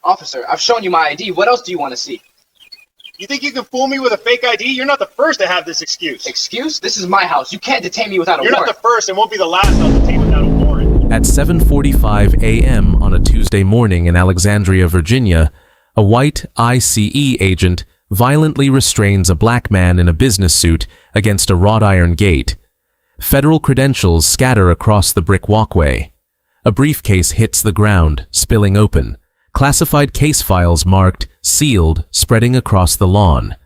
Officer, I've shown you my ID. What else do you want to see? You think you can fool me with a fake ID? You're not the first to have this excuse. Excuse? This is my house. You can't detain me without a warrant. You're not the first and won't be the last I'll detain without a warrant. At 7:45 a.m. on a Tuesday morning in Alexandria, Virginia, a white ICE agent violently restrains a black man in a business suit against a wrought iron gate. Federal credentials scatter across the brick walkway. A briefcase hits the ground, spilling open. Classified case files marked sealed spreading across the lawn.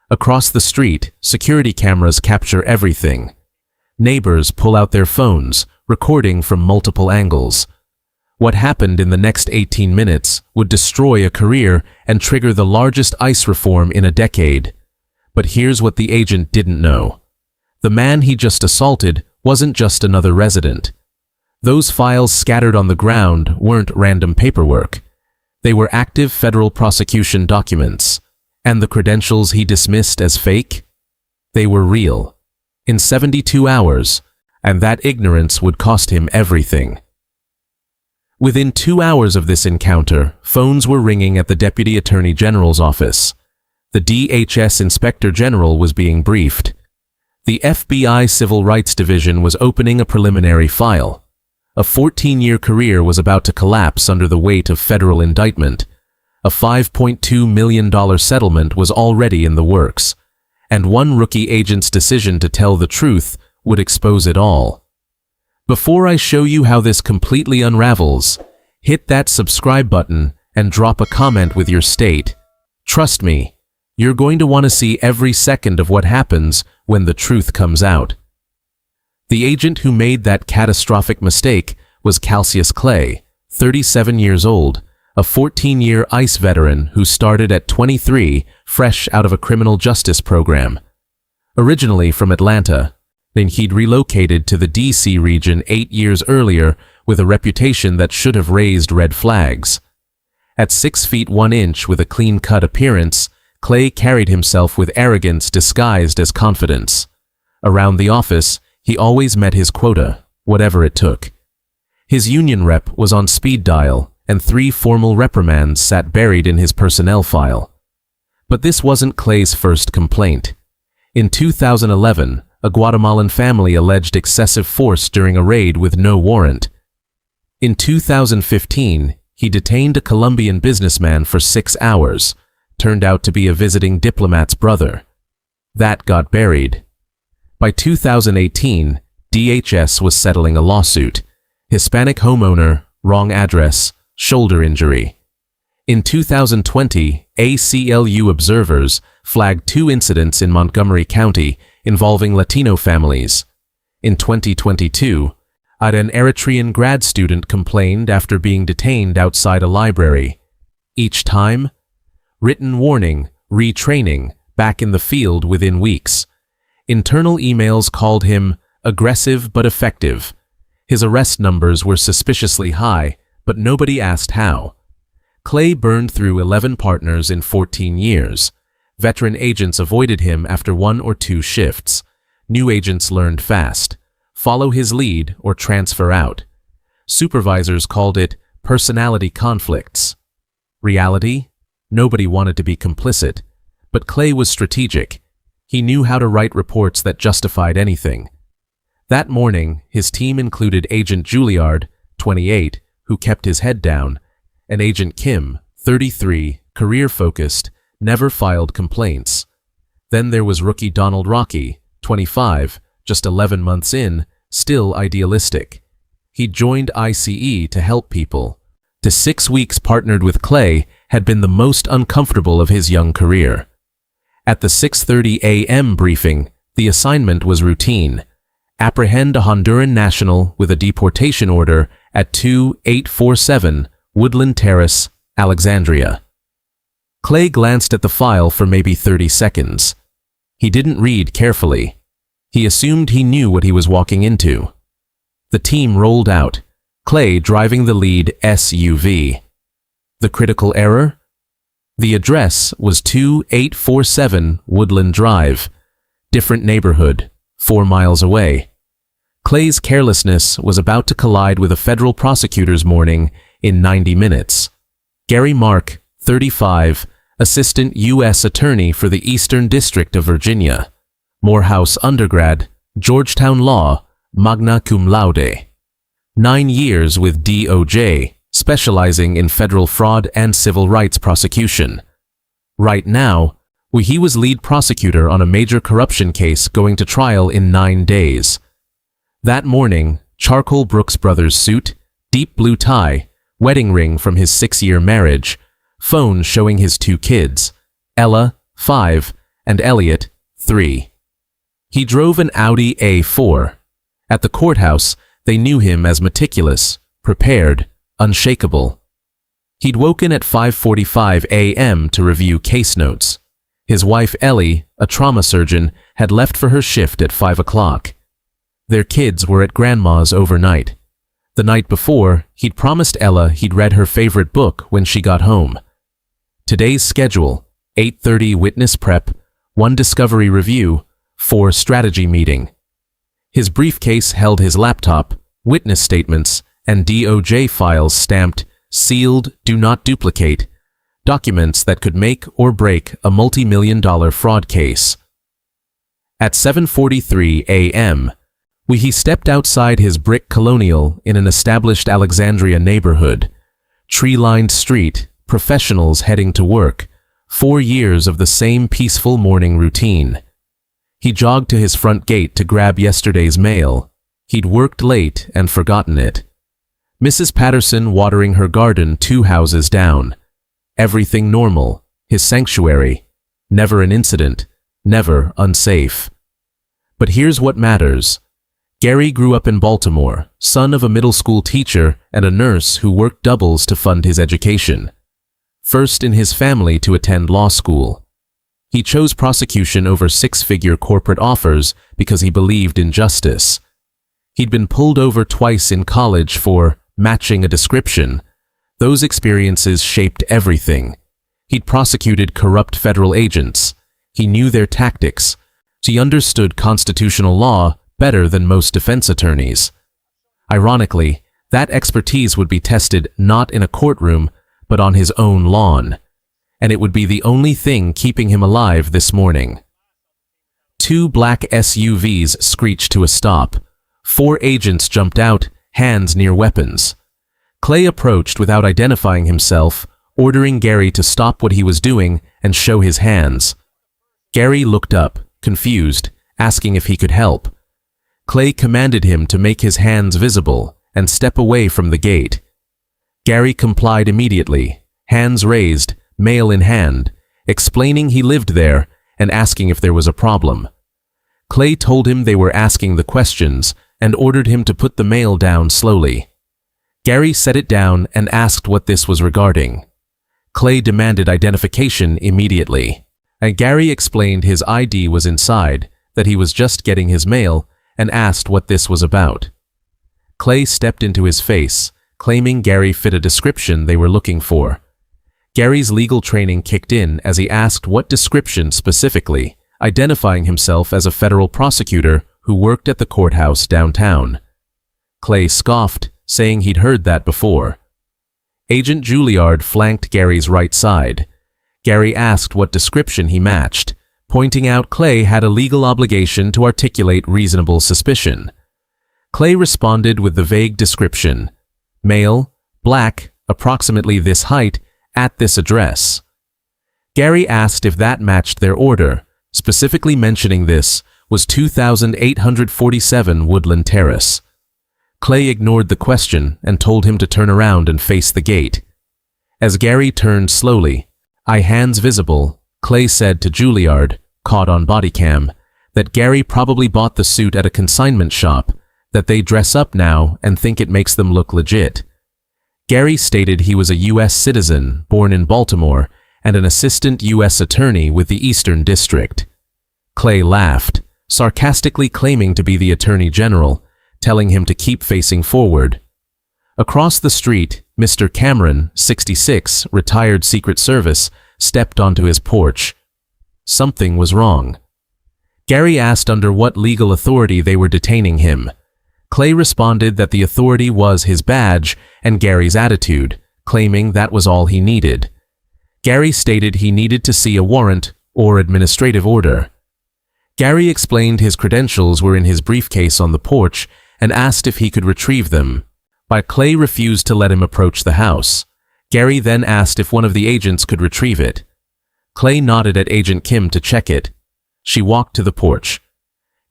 Across the street, security cameras capture everything. Neighbors pull out their phones, recording from multiple angles. What happened in the next 18 minutes would destroy a career and trigger the largest ICE reform in a decade. But here's what the agent didn't know. The man he just assaulted wasn't just another resident. Those files scattered on the ground weren't random paperwork. They were active federal prosecution documents. And the credentials he dismissed as fake? They were real. In 72 hours, and that ignorance would cost him everything. Within 2 hours of this encounter, phones were ringing at the Deputy Attorney General's office. The DHS Inspector General was being briefed. The FBI Civil Rights Division was opening a preliminary file. A 14-year career was about to collapse under the weight of federal indictment. A $5.2 million settlement was already in the works, and one rookie agent's decision to tell the truth would expose it all. Before I show you how this completely unravels, hit that subscribe button and drop a comment with your state. Trust me, you're going to want to see every second of what happens when the truth comes out. The agent who made that catastrophic mistake was Cassius Clay, 37 years old, a 14-year ICE veteran who started at 23, fresh out of a criminal justice program. Originally from Atlanta, then he'd relocated to the D.C. region 8 years earlier with a reputation that should have raised red flags. At 6 feet 1 inch with a clean-cut appearance, Clay carried himself with arrogance disguised as confidence. Around the office, he always met his quota, whatever it took. His union rep was on speed dial, and 3 formal reprimands sat buried in his personnel file. But this wasn't Clay's first complaint. In 2011, a Guatemalan family alleged excessive force during a raid with no warrant. In 2015, he detained a Colombian businessman for 6 hours, turned out to be a visiting diplomat's brother. That got buried. By 2018, DHS was settling a lawsuit. Hispanic homeowner, wrong address, shoulder injury. In 2020, ACLU observers flagged 2 incidents in Montgomery County involving Latino families. In 2022, an Eritrean grad student complained after being detained outside a library. Each time, written warning, retraining, back in the field within weeks. Internal emails called him aggressive but effective. His arrest numbers were suspiciously high, but nobody asked how. Clay burned through 11 partners in 14 years. Veteran agents avoided him after 1 or 2 shifts. New agents learned fast. Follow his lead or transfer out. Supervisors called it personality conflicts. Reality? Nobody wanted to be complicit. But Clay was strategic. He knew how to write reports that justified anything. That morning, his team included Agent Juilliard, 28, who kept his head down, and Agent Kim, 33, career-focused, never filed complaints. Then there was rookie Donald Rocky, 25, just 11 months in, still idealistic. He joined ICE to help people. The 6 weeks partnered with Clay had been the most uncomfortable of his young career. At the 6:30 a.m. briefing, the assignment was routine. Apprehend a Honduran national with a deportation order at 2847 Woodland Terrace, Alexandria. Clay glanced at the file for maybe 30 seconds. He didn't read carefully. He assumed he knew what he was walking into. The team rolled out, Clay driving the lead SUV. The critical error? The address was 2847 Woodland Drive, different neighborhood, 4 miles away. Clay's carelessness was about to collide with a federal prosecutor's morning in 90 minutes. Gary Mark, 35, Assistant U.S. Attorney for the Eastern District of Virginia. Morehouse undergrad, Georgetown Law, magna cum laude. 9 years with DOJ, specializing in federal fraud and civil rights prosecution. Right now, he was lead prosecutor on a major corruption case going to trial in 9 days. That morning, charcoal Brooks Brothers suit, deep blue tie, wedding ring from his 6-year marriage, phone showing his 2 kids, Ella, 5, and Elliot, 3. He drove an Audi A4. At the courthouse, they knew him as meticulous, prepared, unshakable. He'd woken at 5:45 a.m. to review case notes. His wife Ellie, a trauma surgeon, had left for her shift at 5 o'clock. Their kids were at grandma's overnight. The night before, he'd promised Ella he'd read her favorite book when she got home. Today's schedule: 8:30 witness prep, 1 discovery review, 4 strategy meeting. His briefcase held his laptop, witness statements, and DOJ files stamped, sealed, do not duplicate, documents that could make or break a multi-million-dollar fraud case. At 7:43 a.m., he stepped outside his brick colonial in an established Alexandria neighborhood. Tree-lined street, professionals heading to work, 4 years of the same peaceful morning routine. He jogged to his front gate to grab yesterday's mail. He'd worked late and forgotten it. Mrs. Patterson watering her garden 2 houses down. Everything normal, his sanctuary. Never an incident, never unsafe. But here's what matters. Gary grew up in Baltimore, son of a middle school teacher and a nurse who worked doubles to fund his education. First in his family to attend law school. He chose prosecution over 6-figure corporate offers because he believed in justice. He'd been pulled over twice in college for matching a description. Those experiences shaped everything. He'd prosecuted corrupt federal agents. He knew their tactics. He understood constitutional law better than most defense attorneys. Ironically, that expertise would be tested not in a courtroom, but on his own lawn. And it would be the only thing keeping him alive this morning. 2 black SUVs screeched to a stop. 4 agents jumped out, hands near weapons. Clay approached without identifying himself, ordering Gary to stop what he was doing and show his hands. Gary looked up, confused, asking if he could help. Clay commanded him to make his hands visible and step away from the gate. Gary complied immediately, hands raised, mail in hand, explaining he lived there and asking if there was a problem. Clay told him they were asking the questions and ordered him to put the mail down slowly. Gary set it down and asked what this was regarding. Clay demanded identification immediately, and Gary explained his ID was inside, that he was just getting his mail, and asked what this was about. Clay stepped into his face, claiming Gary fit a description they were looking for. Gary's legal training kicked in as he asked what description specifically, identifying himself as a federal prosecutor who worked at the courthouse downtown. Clay scoffed, saying he'd heard that before. Agent Juilliard flanked Gary's right side. Gary asked what description he matched, pointing out Clay had a legal obligation to articulate reasonable suspicion. Clay responded with the vague description: male, black, approximately this height, at this address. Gary asked if that matched their order, specifically mentioning this was 2847 Woodland Terrace. Clay ignored the question and told him to turn around and face the gate. As Gary turned slowly, hands visible, Clay said to Juilliard, caught on BodyCam, that Gary probably bought the suit at a consignment shop, that they dress up now and think it makes them look legit. Gary stated he was a U.S. citizen born in Baltimore and an assistant U.S. attorney with the Eastern District. Clay laughed, sarcastically claiming to be the Attorney General, telling him to keep facing forward. Across the street, Mr. Cameron, 66, retired Secret Service, stepped onto his porch. Something was wrong. Gary asked under what legal authority they were detaining him. Clay responded that the authority was his badge and Gary's attitude, claiming that was all he needed. Gary stated he needed to see a warrant or administrative order. Gary explained his credentials were in his briefcase on the porch and asked if he could retrieve them, but Clay refused to let him approach the house. Gary then asked if one of the agents could retrieve it. Clay nodded at Agent Kim to check it. She walked to the porch.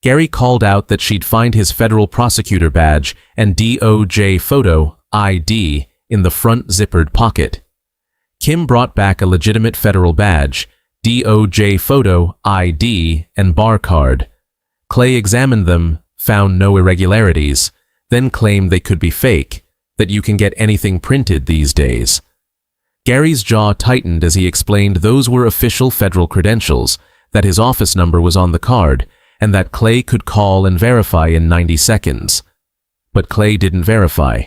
Gary called out that she'd find his federal prosecutor badge and DOJ photo ID in the front zippered pocket. Kim brought back a legitimate federal badge, DOJ photo ID, and bar card. Clay examined them, found no irregularities, then claimed they could be fake, that you can get anything printed these days. Gary's jaw tightened as he explained those were official federal credentials, that his office number was on the card, and that Clay could call and verify in 90 seconds. But Clay didn't verify.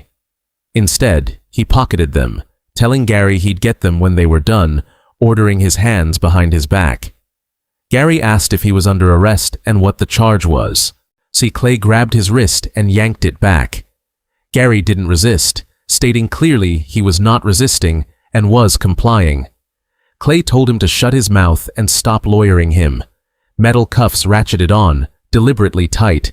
Instead, he pocketed them, telling Gary he'd get them when they were done, ordering his hands behind his back. Gary asked if he was under arrest and what the charge was. So Clay grabbed his wrist and yanked it back. Gary didn't resist, stating clearly he was not resisting and was complying. Clay told him to shut his mouth and stop lawyering him. Metal cuffs ratcheted on, deliberately tight.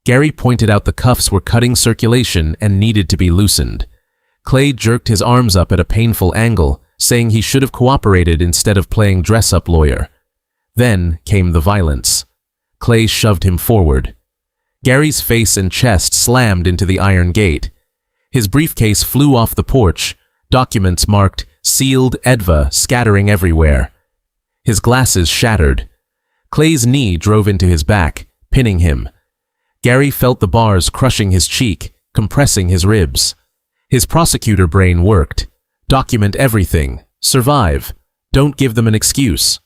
Gary pointed out the cuffs were cutting circulation and needed to be loosened. Clay jerked his arms up at a painful angle, saying he should have cooperated instead of playing dress-up lawyer. Then came the violence. Clay shoved him forward. Gary's face and chest slammed into the iron gate. His briefcase flew off the porch, documents marked "Sealed EDVA" scattering everywhere. His glasses shattered. Clay's knee drove into his back, pinning him. Gary felt the bars crushing his cheek, compressing his ribs. His prosecutor brain worked. Document everything. Survive. Don't give them an excuse.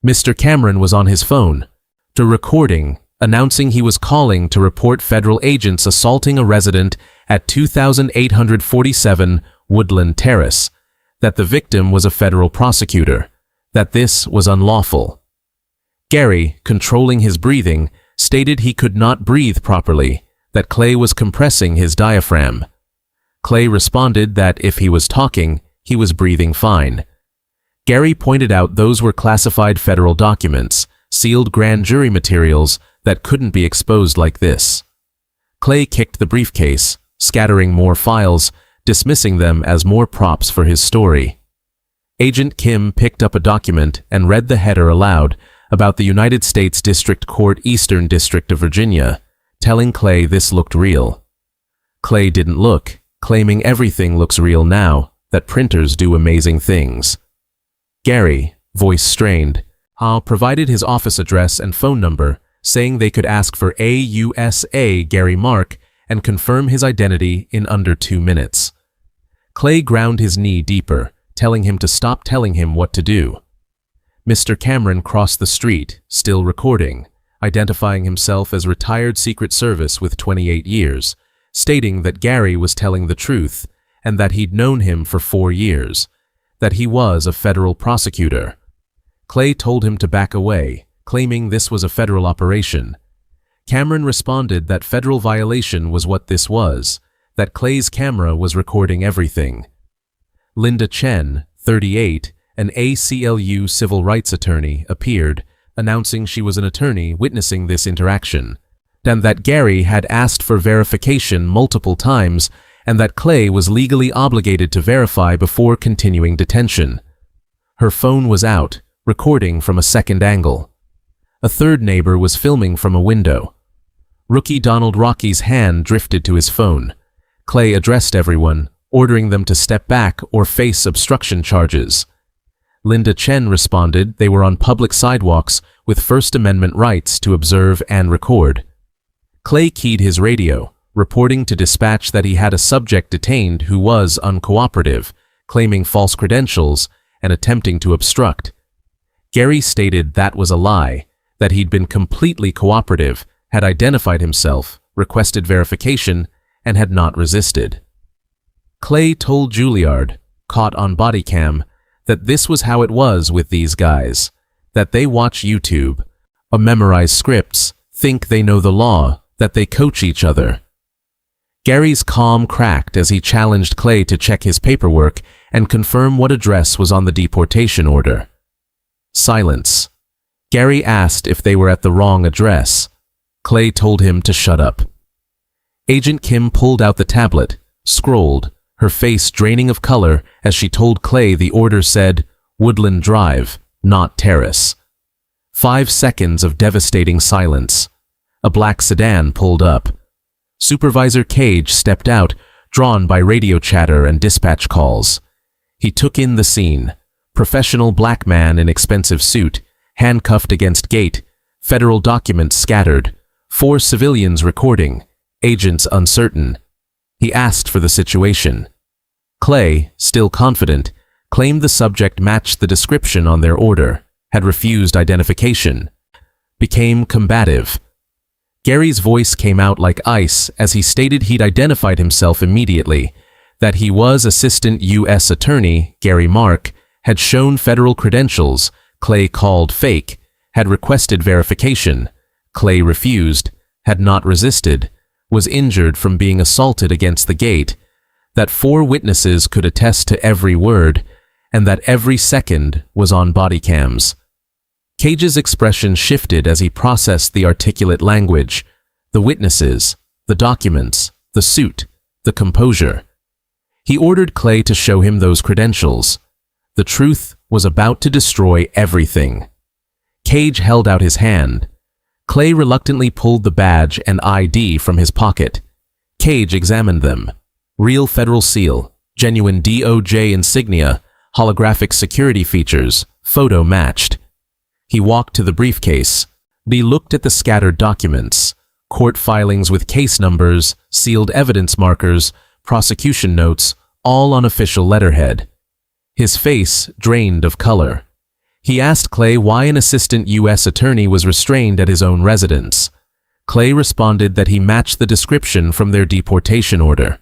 Mr. Cameron was on his phone. The recording, announcing he was calling to report federal agents assaulting a resident at 2847 Woodland Terrace, that the victim was a federal prosecutor, that this was unlawful. Gary, controlling his breathing, stated he could not breathe properly, that Clay was compressing his diaphragm. Clay responded that if he was talking, he was breathing fine. Gary pointed out those were classified federal documents, sealed grand jury materials that couldn't be exposed like this. Clay kicked the briefcase, scattering more files, dismissing them as more props for his story. Agent Kim picked up a document and read the header aloud about the United States District Court Eastern District of Virginia, telling Clay this looked real. Clay didn't look, claiming everything looks real now, that printers do amazing things. Gary, voice strained, provided his office address and phone number, saying they could ask for AUSA Gary Mark and confirm his identity in under 2 minutes. Clay ground his knee deeper, telling him to stop telling him what to do. Mr. Cameron crossed the street, still recording, identifying himself as retired Secret Service with 28 years, stating that Gary was telling the truth and that he'd known him for 4 years, that he was a federal prosecutor. Clay told him to back away, claiming this was a federal operation. Cameron responded that federal violation was what this was, that Clay's camera was recording everything. Linda Chen, 38, an ACLU civil rights attorney, appeared, announcing she was an attorney witnessing this interaction, and that Gary had asked for verification multiple times and that Clay was legally obligated to verify before continuing detention. Her phone was out, recording from a second angle. A third neighbor was filming from a window. Rookie Donald Rocky's hand drifted to his phone. Clay addressed everyone, ordering them to step back or face obstruction charges. Linda Chen responded they were on public sidewalks with First Amendment rights to observe and record. Clay keyed his radio, reporting to dispatch that he had a subject detained who was uncooperative, claiming false credentials and attempting to obstruct. Gary stated that was a lie, that he'd been completely cooperative, had identified himself, requested verification, and had not resisted. Clay told Juilliard, caught on BodyCam, that this was how it was with these guys, that they watch YouTube, memorize scripts, think they know the law, that they coach each other. Gary's calm cracked as he challenged Clay to check his paperwork and confirm what address was on the deportation order. Silence. Gary asked if they were at the wrong address. Clay told him to shut up. Agent Kim pulled out the tablet, scrolled, her face draining of color as she told Clay the order said, Woodland Drive, not Terrace. 5 seconds of devastating silence. A black sedan pulled up. Supervisor Cage stepped out, drawn by radio chatter and dispatch calls. He took in the scene. Professional black man in expensive suit, handcuffed against gate, federal documents scattered, 4 civilians recording, agents uncertain. He asked for the situation. Clay, still confident, claimed the subject matched the description on their order, had refused identification. Became combative. Gary's voice came out like ice as he stated he'd identified himself immediately, that he was Assistant U.S. Attorney Gary Mark, had shown federal credentials, Clay called fake, had requested verification, Clay refused, had not resisted, was injured from being assaulted against the gate, that 4 witnesses could attest to every word, and that every second was on body cams. Cage's expression shifted as he processed the articulate language, the witnesses, the documents, the suit, the composure. He ordered Clay to show him those credentials. The truth was about to destroy everything. Cage held out his hand. Clay reluctantly pulled the badge and ID from his pocket. Cage examined them. Real federal seal, genuine DOJ insignia, holographic security features, photo matched. He walked to the briefcase. He looked at the scattered documents, court filings with case numbers, sealed evidence markers, prosecution notes, all on official letterhead. His face drained of color. He asked Clay why an assistant U.S. attorney was restrained at his own residence. Clay responded that he matched the description from their deportation order.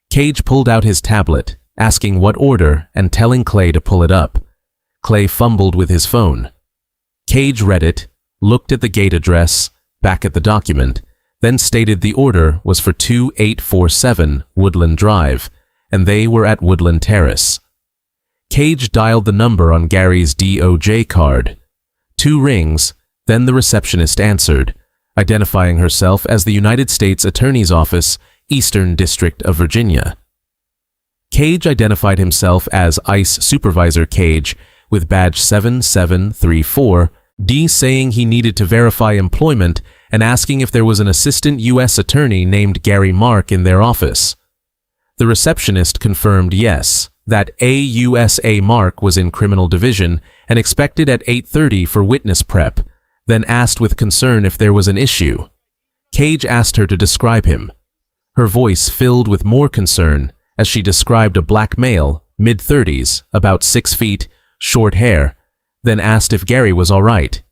Cage pulled out his tablet, asking what order and telling Clay to pull it up. Clay fumbled with his phone. Cage read it, looked at the gate address, back at the document, then stated the order was for 2847 Woodland Drive, and they were at Woodland Terrace. Cage dialed the number on Gary's DOJ card. 2 rings, then the receptionist answered, identifying herself as the United States Attorney's Office, Eastern District of Virginia. Cage identified himself as ICE Supervisor Cage with badge 7734D, saying he needed to verify employment and asking if there was an assistant U.S. attorney named Gary Mark in their office. The receptionist confirmed yes, that AUSA Mark was in criminal division and expected at 8:30 for witness prep, then asked with concern if there was an issue. Cage asked her to describe him. Her voice filled with more concern as she described a black male, mid-30s, about 6 feet, short hair, then asked if Gary was all right.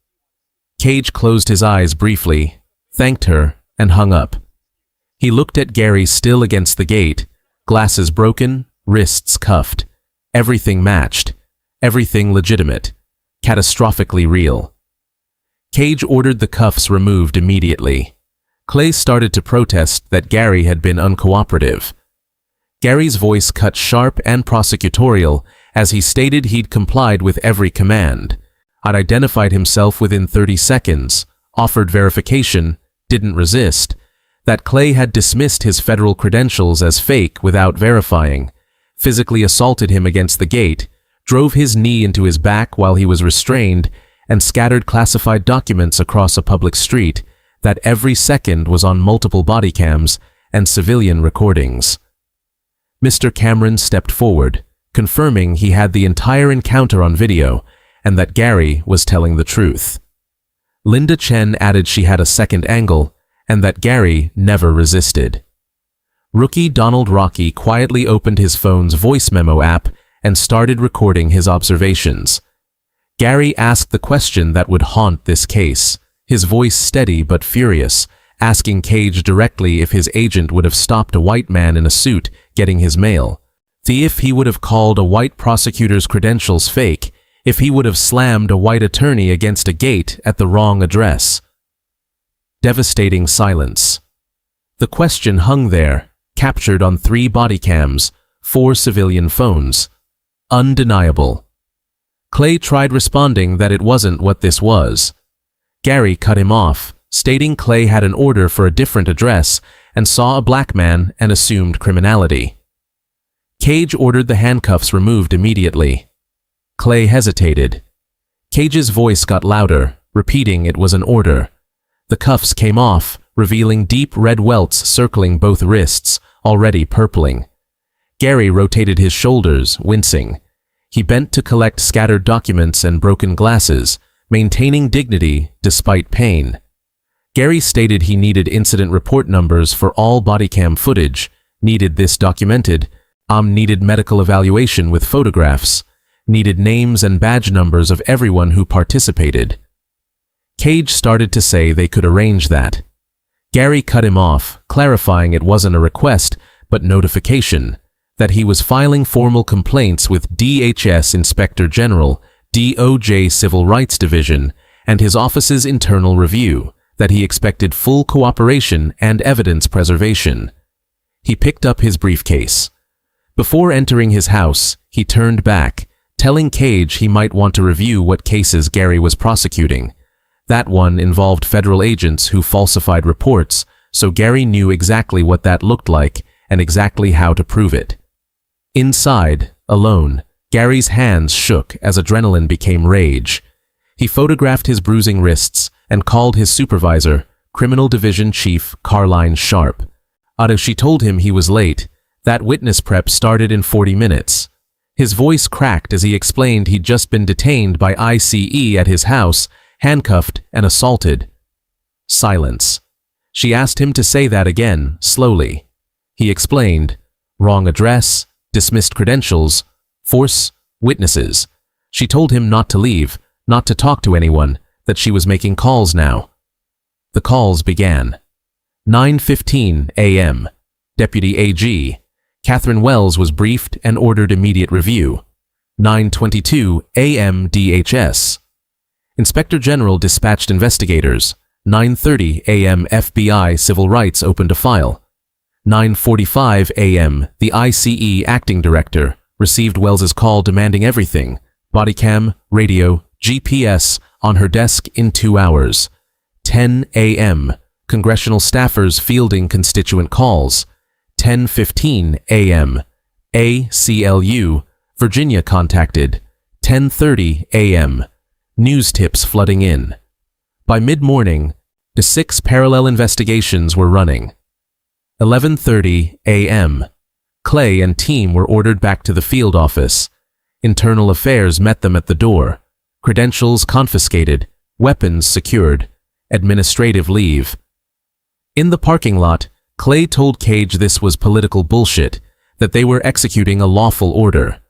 Cage closed his eyes briefly, thanked her, and hung up. He looked at Gary still against the gate, glasses broken, wrists cuffed. Everything matched. Everything legitimate. Catastrophically real. Cage ordered the cuffs removed immediately. Clay started to protest that Gary had been uncooperative. Gary's voice cut sharp and prosecutorial as he stated he'd complied with every command, had identified himself within 30 seconds, offered verification, didn't resist, that Clay had dismissed his federal credentials as fake without verifying, physically assaulted him against the gate, drove his knee into his back while he was restrained, and scattered classified documents across a public street, that every second was on multiple body cams and civilian recordings. Mr. Cameron stepped forward, confirming he had the entire encounter on video and that Gary was telling the truth. Linda Chen added she had a second angle and that Gary never resisted. Rookie Donald Rocky quietly opened his phone's voice memo app and started recording his observations. Gary asked the question that would haunt this case, his voice steady but furious, asking Cage directly if his agent would have stopped a white man in a suit getting his mail, if he would have called a white prosecutor's credentials fake, if he would have slammed a white attorney against a gate at the wrong address. Devastating silence. The question hung there, captured on 3 body cams, 4 civilian phones. Undeniable. Clay tried responding that it wasn't what this was. Gary cut him off, stating Clay had an order for a different address and saw a black man and assumed criminality. Cage ordered the handcuffs removed immediately. Clay hesitated. Cage's voice got louder, repeating it was an order. The cuffs came off, revealing deep red welts circling both wrists, already purpling. Gary rotated his shoulders, wincing. He bent to collect scattered documents and broken glasses, maintaining dignity despite pain. Gary stated he needed incident report numbers for all bodycam footage, needed this documented, needed medical evaluation with photographs, needed names and badge numbers of everyone who participated. Cage started to say they could arrange that. Gary cut him off, clarifying it wasn't a request, but notification, that he was filing formal complaints with DHS Inspector General, DOJ Civil Rights Division, and his office's internal review, that he expected full cooperation and evidence preservation. He picked up his briefcase. Before entering his house, he turned back, telling Cage he might want to review what cases Gary was prosecuting. That one involved federal agents who falsified reports, so Gary knew exactly what that looked like and exactly how to prove it. Inside, alone, Gary's hands shook as adrenaline became rage. He photographed his bruising wrists and called his supervisor, Criminal Division Chief Carline Sharp. Although she told him he was late, that witness prep started in 40 minutes. His voice cracked as he explained he'd just been detained by ICE at his house, handcuffed and assaulted. Silence. She asked him to say that again, slowly. He explained, wrong address, dismissed credentials, force, witnesses. She told him not to leave, not to talk to anyone, that she was making calls now. The calls began. 9:15 a.m. Deputy AG Catherine Wells was briefed and ordered immediate review. 9:22 a.m. DHS. Inspector General dispatched investigators. 9:30 a.m. FBI Civil Rights opened a file. 9:45 a.m. the ICE Acting Director received Wells's call demanding everything, bodycam, radio, GPS, on her desk in 2 hours. 10 a.m. Congressional staffers fielding constituent calls. 10:15 a.m. ACLU, Virginia contacted. 10:30 a.m. News tips flooding in. By mid-morning, the 6 parallel investigations were running. 11:30 a.m. Clay and team were ordered back to the field office. Internal Affairs met them at the door. Credentials confiscated, weapons secured, administrative leave. In the parking lot, Clay told Cage this was political bullshit, that they were executing a lawful order.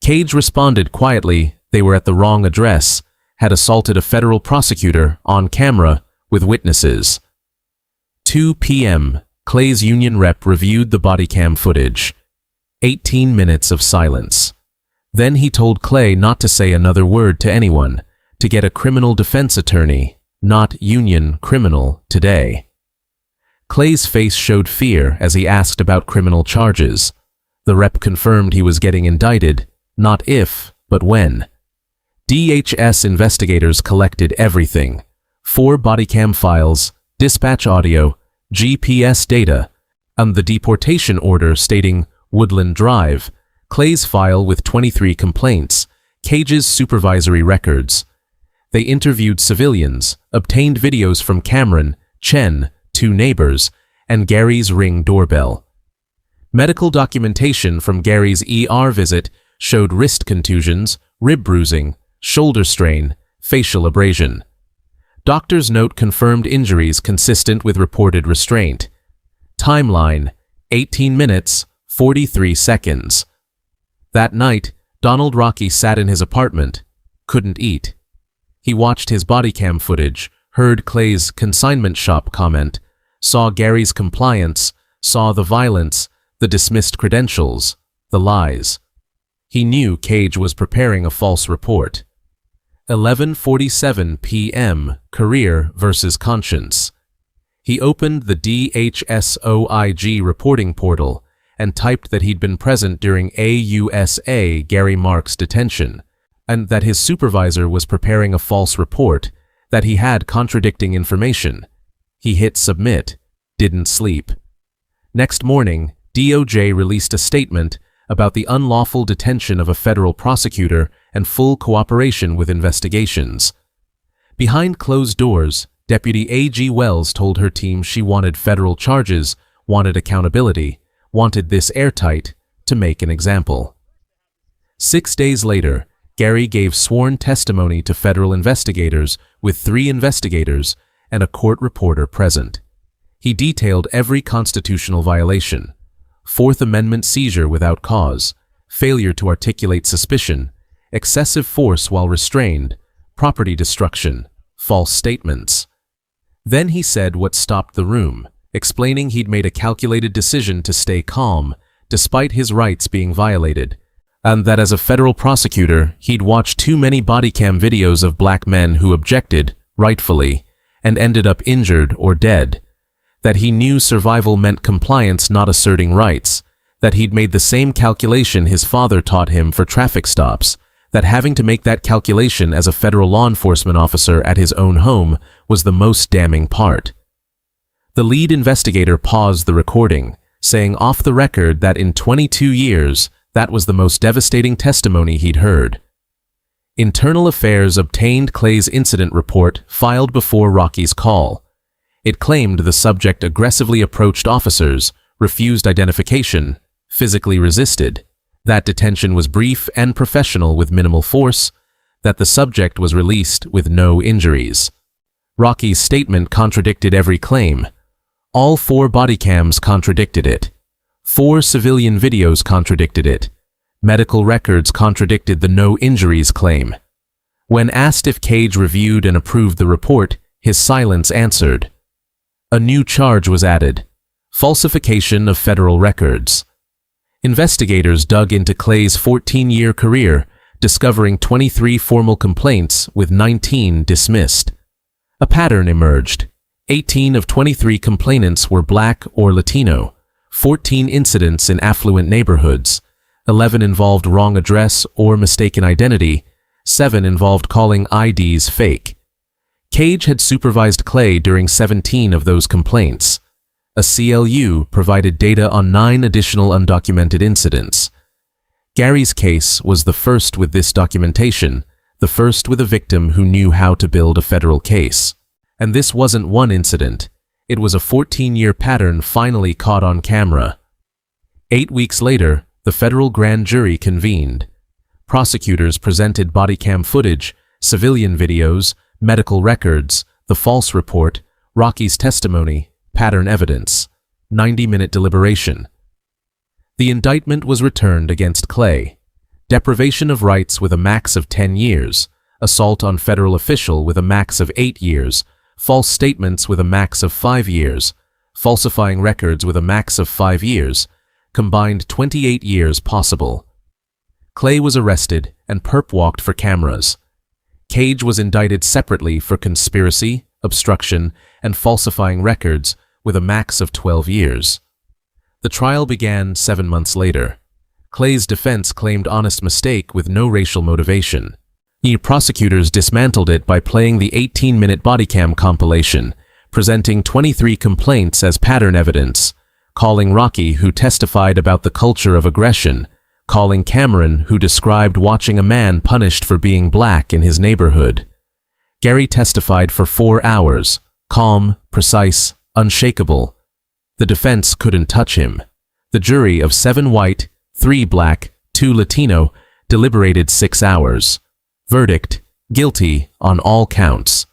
Cage responded quietly they were at the wrong address, had assaulted a federal prosecutor on camera with witnesses. 2 p.m. Clay's union rep reviewed the bodycam footage. 18 minutes of silence. Then he told Clay not to say another word to anyone, to get a criminal defense attorney, not union criminal, today. Clay's face showed fear as he asked about criminal charges. The rep confirmed he was getting indicted, not if, but when. DHS investigators collected everything: 4 bodycam files, dispatch audio, GPS data, and the deportation order stating Woodland Drive, Clay's file with 23 complaints, Cage's supervisory records. They interviewed civilians, obtained videos from Cameron, Chen, 2 neighbors, and Gary's Ring doorbell. Medical documentation from Gary's ER visit showed wrist contusions, rib bruising, shoulder strain, facial abrasion. Doctor's note confirmed injuries consistent with reported restraint. Timeline: 18 minutes, 43 seconds. That night, Donald Rocky sat in his apartment, couldn't eat. He watched his bodycam footage, heard Clay's consignment shop comment, saw Gary's compliance, saw the violence, the dismissed credentials, the lies. He knew Cage was preparing a false report. 11:47 p.m. Career versus conscience. He opened the DHSOIG reporting portal and typed that he'd been present during AUSA Gary Mark's detention, and that his supervisor was preparing a false report, that he had contradicting information. He hit submit, didn't sleep. Next morning, DOJ released a statement about the unlawful detention of a federal prosecutor and full cooperation with investigations. Behind closed doors, Deputy A.G. Wells told her team she wanted federal charges, wanted accountability, wanted this airtight, to make an example. 6 days later, Gary gave sworn testimony to federal investigators with 3 investigators and a court reporter present. He detailed every constitutional violation: Fourth Amendment seizure without cause, failure to articulate suspicion, excessive force while restrained, property destruction, false statements. Then he said what stopped the room, explaining he'd made a calculated decision to stay calm, despite his rights being violated, and that as a federal prosecutor, he'd watched too many BodyCam videos of black men who objected, rightfully, and ended up injured or dead. That he knew survival meant compliance, not asserting rights, that he'd made the same calculation his father taught him for traffic stops, that having to make that calculation as a federal law enforcement officer at his own home was the most damning part. The lead investigator paused the recording, saying off the record that in 22 years, that was the most devastating testimony he'd heard. Internal Affairs obtained Clay's incident report filed before Rocky's call. It claimed the subject aggressively approached officers, refused identification, physically resisted, that detention was brief and professional with minimal force, that the subject was released with no injuries. Rocky's statement contradicted every claim. All 4 body cams contradicted it. 4 civilian videos contradicted it. Medical records contradicted the no injuries claim. When asked if Cage reviewed and approved the report, his silence answered. A new charge was added: falsification of federal records. Investigators dug into Clay's 14-year career, discovering 23 formal complaints with 19 dismissed. A pattern emerged. 18 of 23 complainants were black or Latino, 14 incidents in affluent neighborhoods, 11 involved wrong address or mistaken identity, 7 involved calling IDs fake. Cage had supervised Clay during 17 of those complaints. A CLU provided data on 9 additional undocumented incidents. Gary's case was the first with this documentation, the first with a victim who knew how to build a federal case. And this wasn't one incident. It was a 14-year pattern finally caught on camera. 8 weeks later, the federal grand jury convened. Prosecutors presented BodyCam footage, civilian videos, medical records, the false report, Rocky's testimony, pattern evidence. 90-minute deliberation. The indictment was returned against Clay. Deprivation of rights with a max of 10 years, assault on federal official with a max of 8 years, false statements with a max of 5 years, falsifying records with a max of 5 years, combined 28 years possible. Clay was arrested and perp-walked for cameras. Cage was indicted separately for conspiracy, obstruction, and falsifying records with a max of 12 years. The trial began 7 months later. Clay's defense claimed honest mistake with no racial motivation. Prosecutors dismantled it by playing the 18-minute BodyCam compilation, presenting 23 complaints as pattern evidence, calling Rocky, who testified about the culture of aggression, calling Cameron, who described watching a man punished for being black in his neighborhood. Gary testified for 4 hours, calm, precise, unshakable. The defense couldn't touch him. The jury of 7 white, 3 black, 2 Latino deliberated 6 hours. Verdict: guilty on all counts.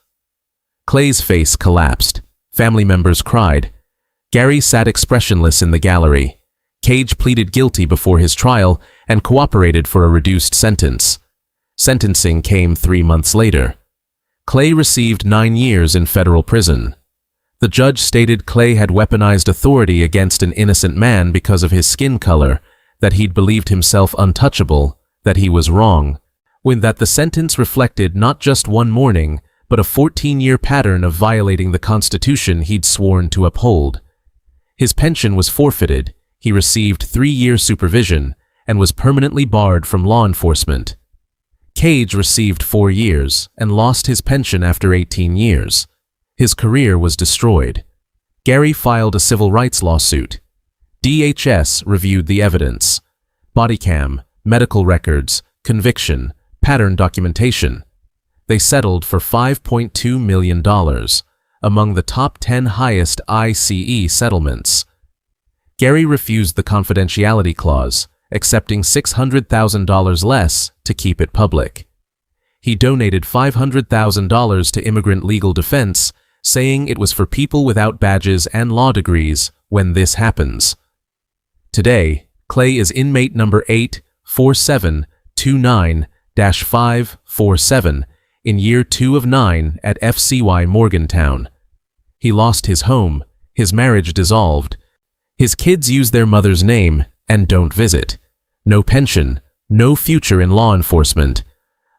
Clay's face collapsed. Family members cried. Gary sat expressionless in the gallery. Cage pleaded guilty before his trial and cooperated for a reduced sentence. Sentencing came 3 months later. Clay received 9 years in federal prison. The judge stated Clay had weaponized authority against an innocent man because of his skin color, that he'd believed himself untouchable, that he was wrong, when that the sentence reflected not just one morning, but a 14-year pattern of violating the Constitution he'd sworn to uphold. His pension was forfeited, he received 3-year supervision, and was permanently barred from law enforcement. Cage received 4 years and lost his pension after 18 years. His career was destroyed. Gary filed a civil rights lawsuit. DHS reviewed the evidence: BodyCam, medical records, conviction, pattern documentation. They settled for $5.2 million, among the top 10 highest ICE settlements. Gary refused the confidentiality clause, accepting $600,000 less to keep it public. He donated $500,000 to immigrant legal defense, saying it was for people without badges and law degrees when this happens. Today, Clay is inmate number 84729-547 in year 2 of 9 at FCY Morgantown. He lost his home, his marriage dissolved, his kids use their mother's name and don't visit. No pension, no future in law enforcement.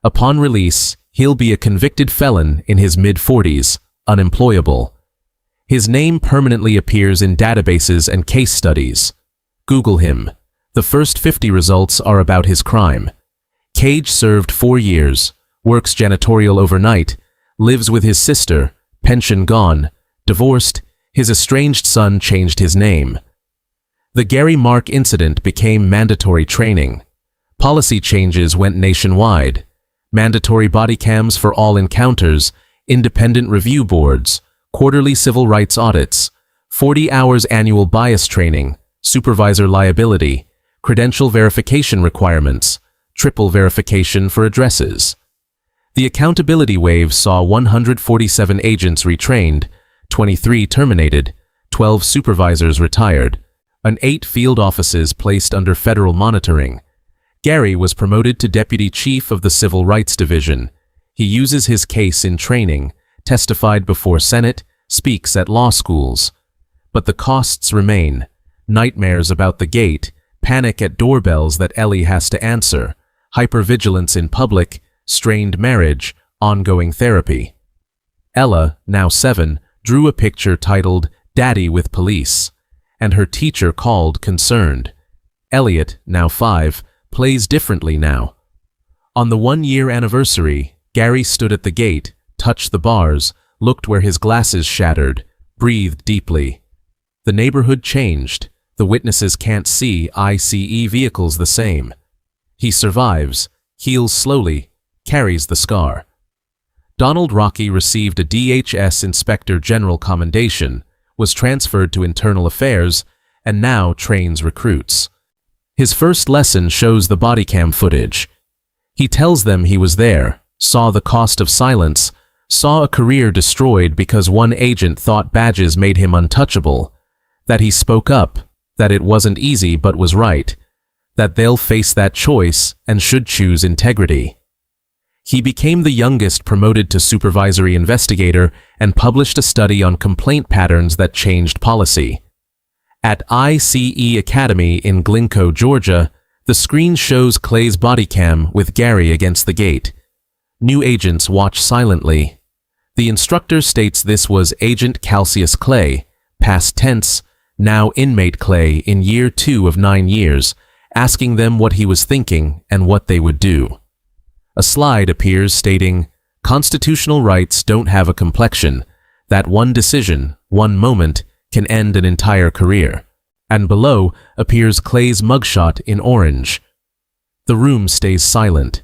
Upon release, he'll be a convicted felon in his mid-40s, unemployable. His name permanently appears in databases and case studies. Google him. The first 50 results are about his crime. Cage served 4 years, works janitorial overnight, lives with his sister, pension gone, divorced, his estranged son changed his name. The Gary Mark incident became mandatory training. Policy changes went nationwide. Mandatory body cams for all encounters, independent review boards, quarterly civil rights audits, 40 hours annual bias training, supervisor liability, credential verification requirements, triple verification for addresses. The accountability wave saw 147 agents retrained, 23 terminated, 12 supervisors retired, and 8 field offices placed under federal monitoring. Gary was promoted to Deputy Chief of the Civil Rights Division. He uses his case in training, testified before Senate, speaks at law schools. But the costs remain: nightmares about the gate, panic at doorbells that Ellie has to answer, hypervigilance in public, strained marriage, ongoing therapy. Ella, now 7, drew a picture titled "Daddy with Police," and her teacher called concerned. Elliot, now 5, plays differently now. On the 1-year anniversary, Gary stood at the gate, touched the bars, looked where his glasses shattered, breathed deeply. The neighborhood changed. The witnesses can't see ICE vehicles the same. He survives, heals slowly, carries the scar. Donald Rocky received a DHS Inspector General commendation, was transferred to Internal Affairs, and now trains recruits. His first lesson shows the BodyCam footage. He tells them he was there, saw the cost of silence, saw a career destroyed because one agent thought badges made him untouchable, that he spoke up, that it wasn't easy but was right, that they'll face that choice and should choose integrity. He became the youngest promoted to supervisory investigator and published a study on complaint patterns that changed policy. At ICE Academy in Glencoe, Georgia, the screen shows Clay's BodyCam with Gary against the gate. New agents watch silently. The instructor states this was Agent Calcius Clay, past tense, now inmate Clay in year 2 of 9 years, asking them what he was thinking and what they would do. A slide appears stating, "Constitutional rights don't have a complexion. That one decision, one moment, can end an entire career." And below appears Clay's mugshot in orange. The room stays silent.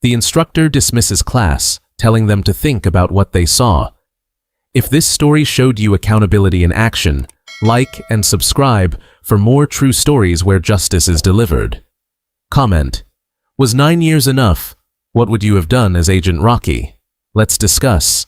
The instructor dismisses class, telling them to think about what they saw. If this story showed you accountability in action, like and subscribe for more true stories where justice is delivered. Comment: was 9 years enough? What would you have done as Agent Rocky? Let's discuss.